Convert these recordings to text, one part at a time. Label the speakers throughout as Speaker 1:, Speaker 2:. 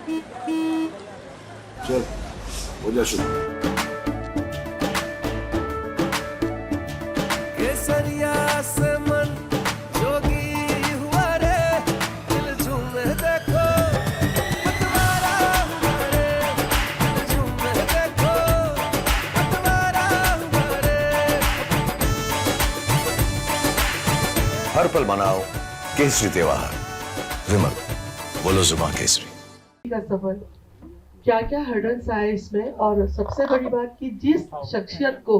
Speaker 1: चल हो जा शुरू।
Speaker 2: केसरिया से मन जोगी हुआ रे, दिल झूमे देखो पतवारा हुआ रे, दिल झूमे देखो पतवारा हुआ रे।
Speaker 1: हर पल मनाओ केसरी त्योहार। विमल बोलो जुबान केसरी
Speaker 3: का सफर, क्या क्या हर्डल्स आए इसमें, और सबसे बड़ी बात कि जिस शख्सियत को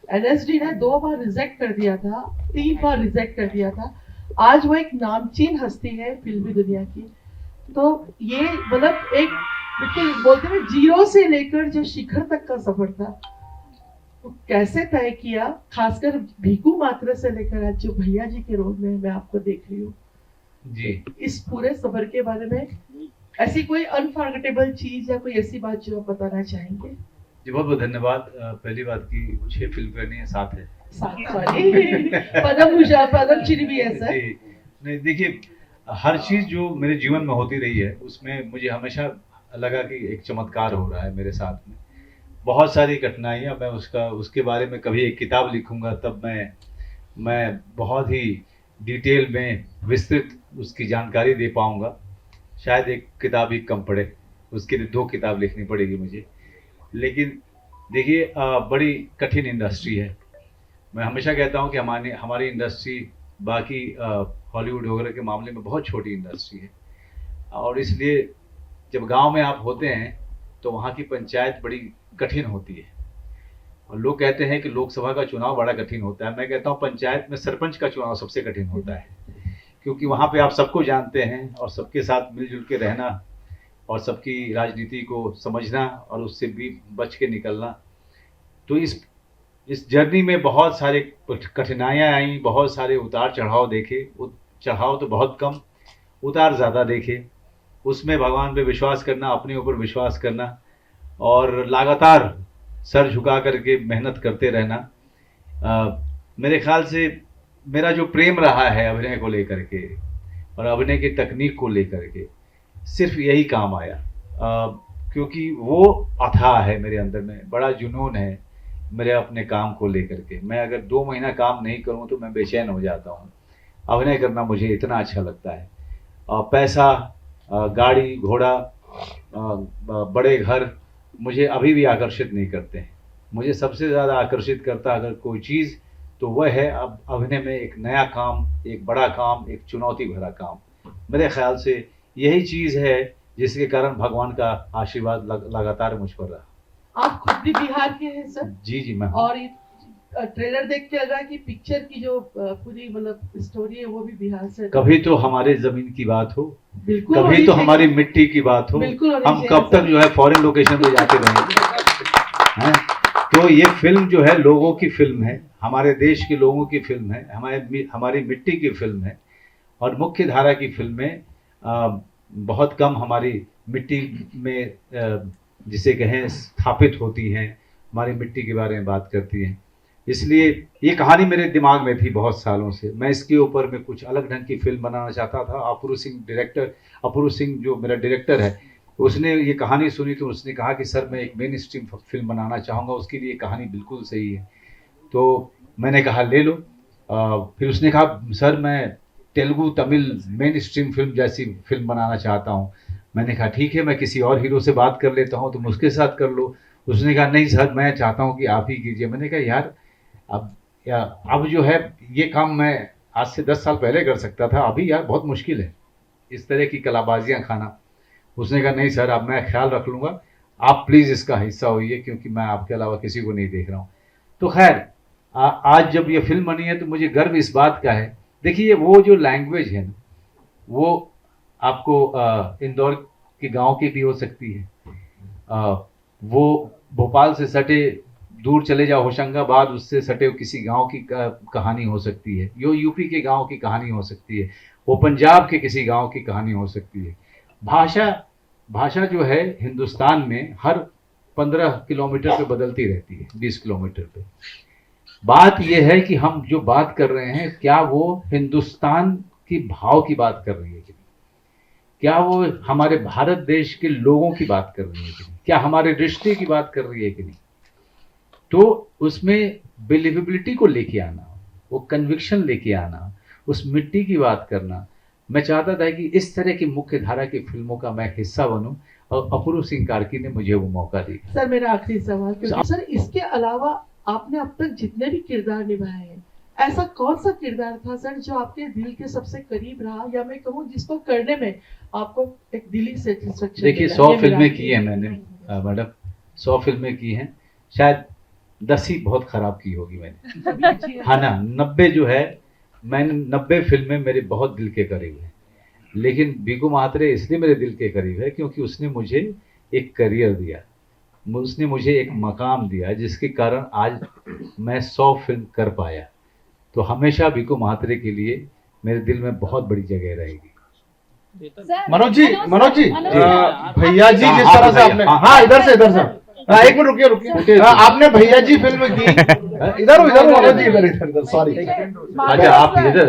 Speaker 3: एनएसडी ने 2 बार रिजेक्ट कर दिया था, 3 बार रिजेक्ट कर दिया था, आज वो एक नामचीन हस्ती है फिल्मी दुनिया की। तो ये मतलब एक बिल्कुल बोलते हैं जीरो से लेकर जो शिखर तक का सफर था, तो कैसे तय किया, खासकर भीखू मात्रा से लेकर आज जो भैया जी के रोल में मैं आपको देख रही हूँ
Speaker 4: जी,
Speaker 3: इस पूरे सफर के बारे में, ऐसी कोई अनफॉरगेटेबल चीज या कोई ऐसी बात जो आप बताना चाहेंगे?
Speaker 4: जी बहुत बहुत धन्यवाद। पहली बात की 6 फिल्म करनी है, 7 है।
Speaker 3: पद्मश्री भी है सर।
Speaker 4: जी, नहीं देखिए, हर चीज़ जो मेरे जीवन में होती रही है उसमें मुझे हमेशा लगा कि एक चमत्कार हो रहा है मेरे साथ में। बहुत सारी कठिनाइयाँ, मैं उसके बारे में कभी एक किताब लिखूंगा तब मैं बहुत ही डिटेल में विस्तृत उसकी जानकारी दे पाऊंगा। शायद एक किताब ही कम पड़े, उसके लिए 2 किताब लिखनी पड़ेगी मुझे। लेकिन देखिए, बड़ी कठिन इंडस्ट्री है। मैं हमेशा कहता हूँ कि हमारी इंडस्ट्री बाकी हॉलीवुड वगैरह के मामले में बहुत छोटी इंडस्ट्री है, और इसलिए जब गांव में आप होते हैं तो वहाँ की पंचायत बड़ी कठिन होती है। और लोग कहते हैं कि लोकसभा का चुनाव बड़ा कठिन होता है, मैं कहता हूँ पंचायत में सरपंच का चुनाव सबसे कठिन होता है, क्योंकि वहाँ पे आप सबको जानते हैं और सबके साथ मिलजुल के रहना और सबकी राजनीति को समझना और उससे भी बच के निकलना। तो इस जर्नी में बहुत सारे कठिनाइयाँ आई, बहुत सारे उतार चढ़ाव देखे। चढ़ाव तो बहुत कम, उतार ज़्यादा देखे। उसमें भगवान पे विश्वास करना, अपने ऊपर विश्वास करना और लगातार सर झुका करके मेहनत करते रहना। मेरे ख्याल से मेरा जो प्रेम रहा है अभिनय को लेकर के और अभिनय की तकनीक को लेकर के, सिर्फ यही काम आया, क्योंकि वो अथाह है मेरे अंदर में, बड़ा जुनून है मेरे अपने काम को लेकर के। मैं अगर 2 महीना काम नहीं करूं तो मैं बेचैन हो जाता हूं। अभिनय करना मुझे इतना अच्छा लगता है। पैसा, गाड़ी घोड़ा, बड़े घर मुझे अभी भी आकर्षित नहीं करते हैं। मुझे सबसे ज़्यादा आकर्षित करता अगर कोई चीज़ तो वह है अब अभिनय में एक नया काम, एक बड़ा काम, एक चुनौती भरा काम। मेरे ख्याल से यही चीज़ है जिसके कारण भगवान का आशीर्वाद लगातार मुझ पर रहा।
Speaker 3: आप खुद भी बिहार के हैं सर?
Speaker 4: जी जी, मैं।
Speaker 3: और ट्रेलर देख के लगा कि पिक्चर की जो पूरी मतलब स्टोरी है वो भी बिहार से।
Speaker 4: कभी तो हमारे जमीन की बात हो,
Speaker 3: बिल्कुल,
Speaker 4: कभी तो हमारी मिट्टी की बात हो, हम कब तक जो है फॉरेन लोकेशन पे जाते रहेंगे हैं? तो ये फिल्म जो है लोगों की फिल्म है, हमारे देश के लोगों की फिल्म है, हमारी मिट्टी की फिल्म है। और मुख्य धारा की फिल्में बहुत कम हमारी मिट्टी में जिसे कहें स्थापित होती हैं, हमारी मिट्टी के बारे में बात करती हैं। इसलिए ये कहानी मेरे दिमाग में थी बहुत सालों से। मैं इसके ऊपर में कुछ अलग ढंग की फिल्म बनाना चाहता था। अपूर्व सिंह जो मेरा डायरेक्टर है, उसने ये कहानी सुनी तो उसने कहा कि सर मैं एक मेन स्ट्रीम फिल्म बनाना चाहूँगा, उसके लिए कहानी बिल्कुल सही है। तो मैंने कहा ले लो। फिर उसने कहा सर मैं Telugu Tamil main stream film जैसी फिल्म बनाना चाहता हूँ। मैंने कहा ठीक है, मैं किसी और हीरो से बात कर लेता हूँ, तुम उसके साथ कर लो। उसने कहा नहीं सर मैं चाहता हूँ कि आप ही कीजिए। मैंने कहा यार अब जो है ये काम मैं आज से 10 साल पहले कर सकता था, अभी यार बहुत मुश्किल है इस तरह की कलाबाजियाँ खाना। उसने कहा नहीं सर अब मैं ख्याल रख लूँगा, आप प्लीज़ इसका हिस्सा होइए क्योंकि मैं आपके अलावा किसी को नहीं देख रहा हूँ। तो खैर आज जब ये फिल्म बनी है तो मुझे गर्व इस बात का है। देखिए वो जो लैंग्वेज है ना, वो आपको इंदौर के गांव की भी हो सकती है, वो भोपाल से सटे दूर चले जाओ होशंगाबाद, उससे सटे किसी गांव की कहानी हो सकती है, यो यूपी के गांव की कहानी हो सकती है, वो पंजाब के किसी गांव की कहानी हो सकती है। भाषा जो है हिंदुस्तान में हर 15 किलोमीटर पे बदलती रहती है, 20 किलोमीटर पे। बात यह है कि हम जो बात कर रहे हैं क्या वो हिंदुस्तान की भाव की बात कर रही है कि नहीं। क्या वो हमारे भारत देश के लोगों की बात कर रही है कि नहीं, क्या हमारे रिश्ते की बात कर रही है कि नहीं। तो उसमें बिलीवेबिलिटी को लेके आना, वो कन्विक्शन लेके आना, उस मिट्टी की बात करना। मैं चाहता था कि इस तरह की मुख्य धारा की फिल्मों का मैं हिस्सा बनूं, और अपूर्व सिंह कार्की ने मुझे वो मौका दिया।
Speaker 3: सर मेरा आखिरी सवाल, क्योंकि सर इसके अलावा आपने अब तक जितने भी किरदार निभाए हैं, ऐसा कौन सा किरदार था सर जो आपके दिल के सबसे करीब रहा, या मैं कहूँ जिसको करने में आपको एक दिली सेटिस्फेक्शन?
Speaker 4: देखिए 100 फिल्में की हैं मैंने मैडम, 100 फिल्में की हैं, शायद 10 ही बहुत खराब की होगी मैंने, हाँ ना। 90 जो है, मैंने 90 फिल्में मेरे बहुत दिल के करीब है। लेकिन बीकू महात्रे इसलिए मेरे दिल के करीब है क्योंकि उसने मुझे एक करियर दिया, उसने मुझे एक मकाम दिया, जिसके कारण आज मैं 100 फिल्म कर पाया। तो हमेशा बीकू महात्रे के लिए मेरे दिल में बहुत बड़ी जगह रहेगी।
Speaker 5: मनोज जी भैया जी जिस तरह से आपने, हाँ इधर से एक मिनट रुकिए आपने भैया जी फिल्म की, इधर मनोज जी इधर सॉरी,
Speaker 4: अच्छा आप इधर,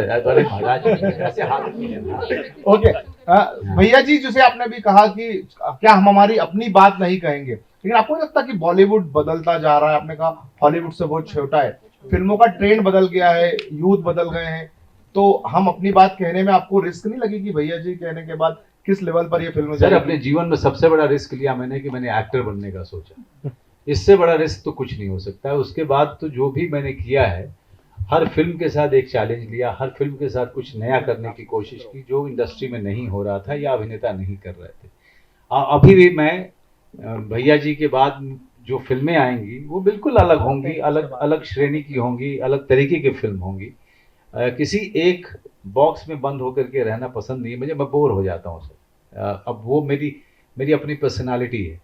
Speaker 5: ओके। भैया जी जिसे आपने भी कहा कि क्या हम हमारी अपनी बात नहीं कहेंगे, लेकिन आपको नहीं लगता कि बॉलीवुड बदलता जा रहा है? आपने कहा हॉलीवुड से बहुत छोटा है, फिल्मों का ट्रेंड बदल गया है, यूथ बदल गए हैं, तो हम अपनी बात कहने में आपको रिस्क नहीं लगेगी भैया जी कहने के बाद किस लेवल पर ये फिल्म?
Speaker 4: सर अपने जीवन में सबसे बड़ा रिस्क लिया मैंने कि मैंने एक्टर बनने का सोचा, इससे बड़ा रिस्क तो कुछ नहीं हो सकता है। उसके बाद तो जो भी मैंने किया है, हर फिल्म के साथ एक चैलेंज लिया, हर फिल्म के साथ कुछ नया करने की कोशिश की जो इंडस्ट्री में नहीं हो रहा था या अभिनेता नहीं कर रहे थे। अभी भी मैं भैया जी के बाद जो फिल्में आएंगी वो बिल्कुल अलग होंगी, अलग अलग श्रेणी की होंगी, अलग तरीके की फिल्म होंगी। किसी एक बॉक्स में बंद होकर के रहना पसंद नहीं है मुझे, मैं बोर हो जाता हूँ सर। अब वो मेरी अपनी पर्सनालिटी है,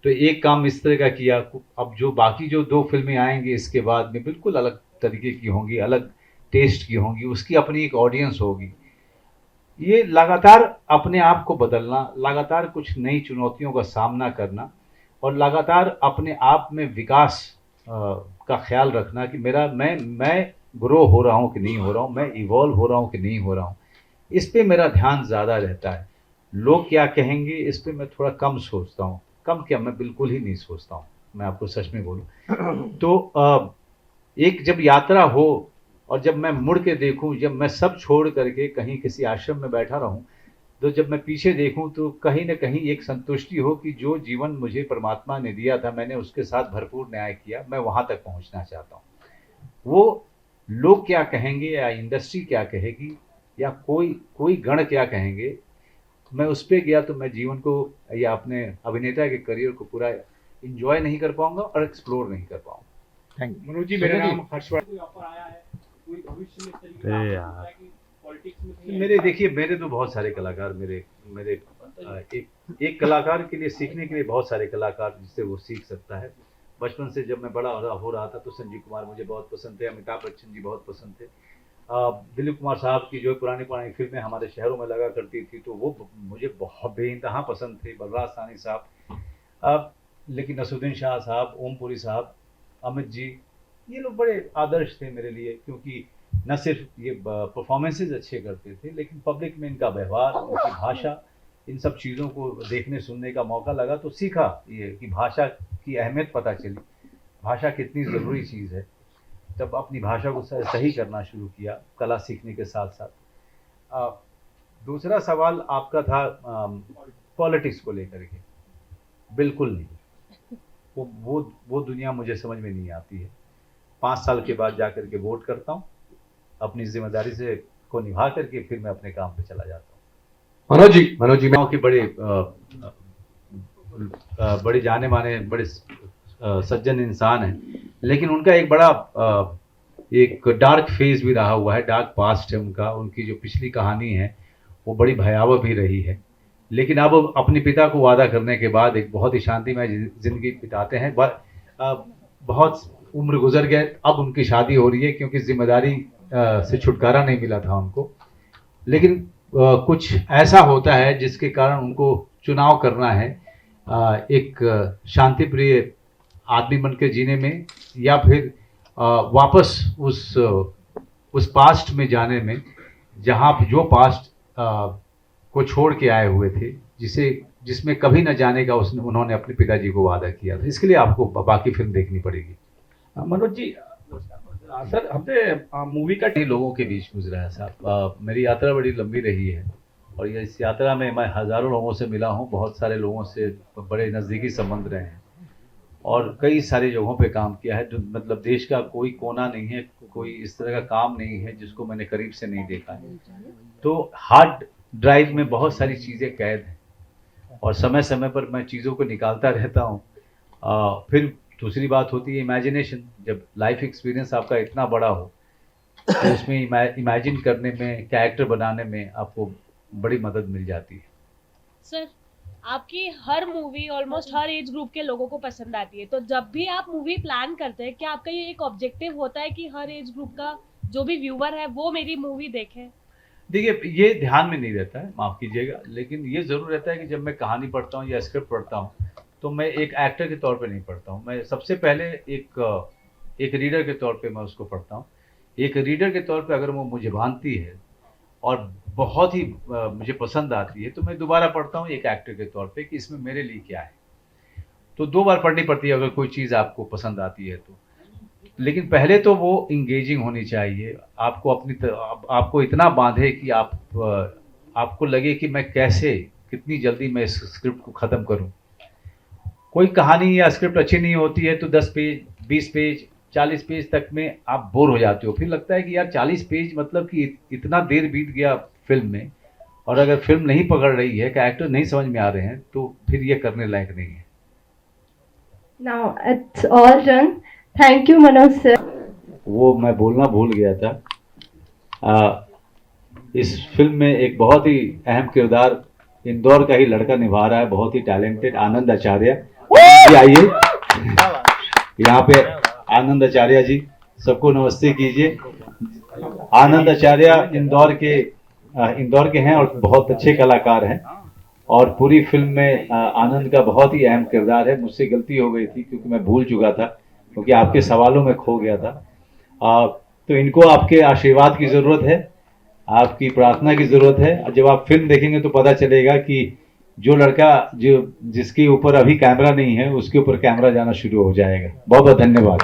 Speaker 4: तो एक काम इस तरह का किया, अब जो बाकी जो 2 फिल्में आएंगी इसके बाद में बिल्कुल अलग तरीके की होंगी, अलग टेस्ट की होंगी, उसकी अपनी एक ऑडियंस होगी। ये लगातार अपने आप को बदलना, लगातार कुछ नई चुनौतियों का सामना करना, और लगातार अपने आप में विकास का ख्याल रखना कि मैं ग्रो हो रहा हूँ कि नहीं हो रहा हूँ, मैं इवॉल्व हो रहा हूँ कि नहीं हो रहा हूँ, इस पे मेरा ध्यान ज़्यादा रहता है। लोग क्या कहेंगे इस पे मैं थोड़ा कम सोचता हूँ, कम क्या मैं बिल्कुल ही नहीं सोचता हूँ, मैं आपको सच में बोलूँ तो एक जब यात्रा हो और जब मैं मुड़ के देखूँ, जब मैं सब छोड़ करके कहीं किसी आश्रम में बैठा रहूँ, तो जब मैं पीछे देखूँ तो कहीं ना कहीं एक संतुष्टि हो कि जो जीवन मुझे परमात्मा ने दिया था मैंने उसके साथ भरपूर न्याय किया, मैं वहाँ तक पहुँचना चाहता हूँ। वो लोग क्या कहेंगे या इंडस्ट्री क्या कहेगी या कोई गण क्या कहेंगे, मैं उस पर गया तो मैं जीवन को या अपने अभिनेता के करियर को पूरा इंजॉय नहीं कर पाऊंगा और एक्सप्लोर नहीं कर पाऊंगा।
Speaker 5: Thank you.
Speaker 6: मनोज जी मेरा नाम हर्षवर्धन।
Speaker 4: मेरे देखिए मेरे तो बहुत सारे कलाकार, मेरे एक कलाकार के लिए सीखने के लिए बहुत सारे कलाकार जिससे वो सीख सकता है। बचपन से जब मैं बड़ा हो रहा था तो संजीव कुमार मुझे बहुत पसंद थे, अमिताभ बच्चन जी बहुत पसंद थे, दिलीप कुमार साहब की जो पुरानी फिल्में हमारे शहरों में लगा करती थी तो वो मुझे बहुत बेइंतहा पसंद थे। बलराज साहनी साहब, लेकिन नसरुद्दीन शाह साहब, ओमपुरी साहब, अमित जी, ये लोग बड़े आदर्श थे मेरे लिए, क्योंकि न सिर्फ ये परफॉर्मेंसेज अच्छे करते थे लेकिन पब्लिक में इनका व्यवहार, उनकी भाषा, इन सब चीज़ों को देखने सुनने का मौका लगा तो सीखा ये कि भाषा की अहमियत पता चली, भाषा कितनी ज़रूरी चीज़ है। तब अपनी भाषा को सही करना शुरू किया कला सीखने के साथ साथ। दूसरा सवाल आपका था पॉलिटिक्स को लेकर के, बिल्कुल नहीं, वो दुनिया मुझे समझ में नहीं आती है। 5 साल के बाद जा करके वोट करता हूँ, अपनी जिम्मेदारी से को निभा करके फिर मैं अपने काम पे चला जाता हूँ। मनोज जी गाँव के बड़े जाने माने बड़े सज्जन इंसान हैं, लेकिन उनका एक बड़ा एक डार्क फेज भी रहा हुआ है, डार्क पास्ट है उनका, उनकी जो पिछली कहानी है वो बड़ी भयावह भी रही है। लेकिन अब अपने पिता को वादा करने के बाद एक बहुत ही शांतिमय जिंदगी बिताते हैं। बहुत उम्र गुजर गए, अब उनकी शादी हो रही है क्योंकि जिम्मेदारी से छुटकारा नहीं मिला था उनको, लेकिन कुछ ऐसा होता है जिसके कारण उनको चुनाव करना है एक शांतिप्रिय आदमी बन के जीने में, या फिर वापस उस पास्ट में जाने में जहाँ जो पास्ट को छोड़ के आए हुए थे, जिसमें कभी न जाने का उन्होंने अपने पिताजी को वादा किया था। इसके लिए आपको बाकी फिल्म देखनी पड़ेगी।
Speaker 6: मनोज जी, सर हमने मूवी का
Speaker 4: कई लोगों के बीच गुजरा है साहब। मेरी यात्रा बड़ी लंबी रही है और इस यात्रा में मैं हज़ारों लोगों से मिला हूँ, बहुत सारे लोगों से बड़े नज़दीकी संबंध रहे हैं और कई सारी जगहों पे काम किया है। जो मतलब देश का कोई कोना नहीं है, कोई इस तरह का काम नहीं है जिसको मैंने करीब से नहीं देखा है। तो हार्ड ड्राइव में बहुत सारी चीज़ें कैद हैं और समय समय पर मैं चीज़ों को निकालता रहता हूँ। फिर दूसरी बात होती है इमेजिनेशन। जब लाइफ एक्सपीरियंस आपका इतना बड़ा हो तो उसमें इमेजिन करने में, कैरेक्टर बनाने में आपको बड़ी मदद मिल जाती है।
Speaker 7: सर, आपकी हर मूवी ऑलमोस्ट हर एज ग्रुप के लोगों को पसंद आती है, तो जब भी आप मूवी प्लान करते हैं, क्या आपका ये एक ऑब्जेक्टिव होता है कि हर एज ग्रुप का जो भी व्यूअर है वो मेरी मूवी देखे?
Speaker 4: देखिए, ये ध्यान में नहीं रहता है, माफ़ कीजिएगा, लेकिन ये ज़रूर रहता है कि जब मैं कहानी पढ़ता हूँ या स्क्रिप्ट पढ़ता हूँ तो मैं एक एक्टर के तौर पे नहीं पढ़ता हूँ। मैं सबसे पहले एक रीडर के तौर पे मैं उसको पढ़ता हूँ। एक रीडर के तौर पे अगर वो मुझे भांती है और बहुत ही मुझे पसंद आती है तो मैं दोबारा पढ़ता हूँ एक एक्टर के तौर पे कि इसमें मेरे लिए क्या है। तो 2 बार पढ़नी पड़ती है अगर कोई चीज़ आपको पसंद आती है तो। लेकिन पहले तो वो इंगेजिंग होनी चाहिए, आपको इतना बांधे कि आपको लगे कि मैं कितनी जल्दी मैं इस स्क्रिप्ट को ख़त्म करूं। कोई कहानी या स्क्रिप्ट अच्छी नहीं होती है तो 10 पेज, 20 पेज, 40 पेज तक में आप बोर हो जाते हो। फिर लगता है कि यार 40 पेज मतलब कि इतना देर बीत गया फिल्म में, और अगर फिल्म नहीं पकड़ रही है, कैरेक्टर नहीं समझ में आ रहे हैं तो फिर ये करने लायक नहीं है।
Speaker 8: Now it's all done. Thank you, Manoj sir.
Speaker 4: वो मैं बोलना भूल गया था। इस फिल्म में एक बहुत ही अहम किरदार इंदौर का ही लड़का निभा रहा है, बहुत ही टैलेंटेड आनंद आचार्य जी। आइए यहाँ पे आनंद आचार्य जी, सबको नमस्ते कीजिए। आनंद आचार्य इंदौर के हैं और बहुत अच्छे कलाकार हैं और पूरी फिल्म में आनंद का बहुत ही अहम किरदार है। मुझसे गलती हो गई थी क्योंकि मैं भूल चुका था, क्योंकि आपके सवालों में खो गया था। तो इनको आपके आशीर्वाद की ज़रूरत है, आपकी प्रार्थना की ज़रूरत है। जब आप फिल्म देखेंगे तो पता चलेगा कि जो लड़का जिसके ऊपर अभी कैमरा नहीं है उसके ऊपर कैमरा जाना शुरू हो जाएगा। बहुत बहुत धन्यवाद।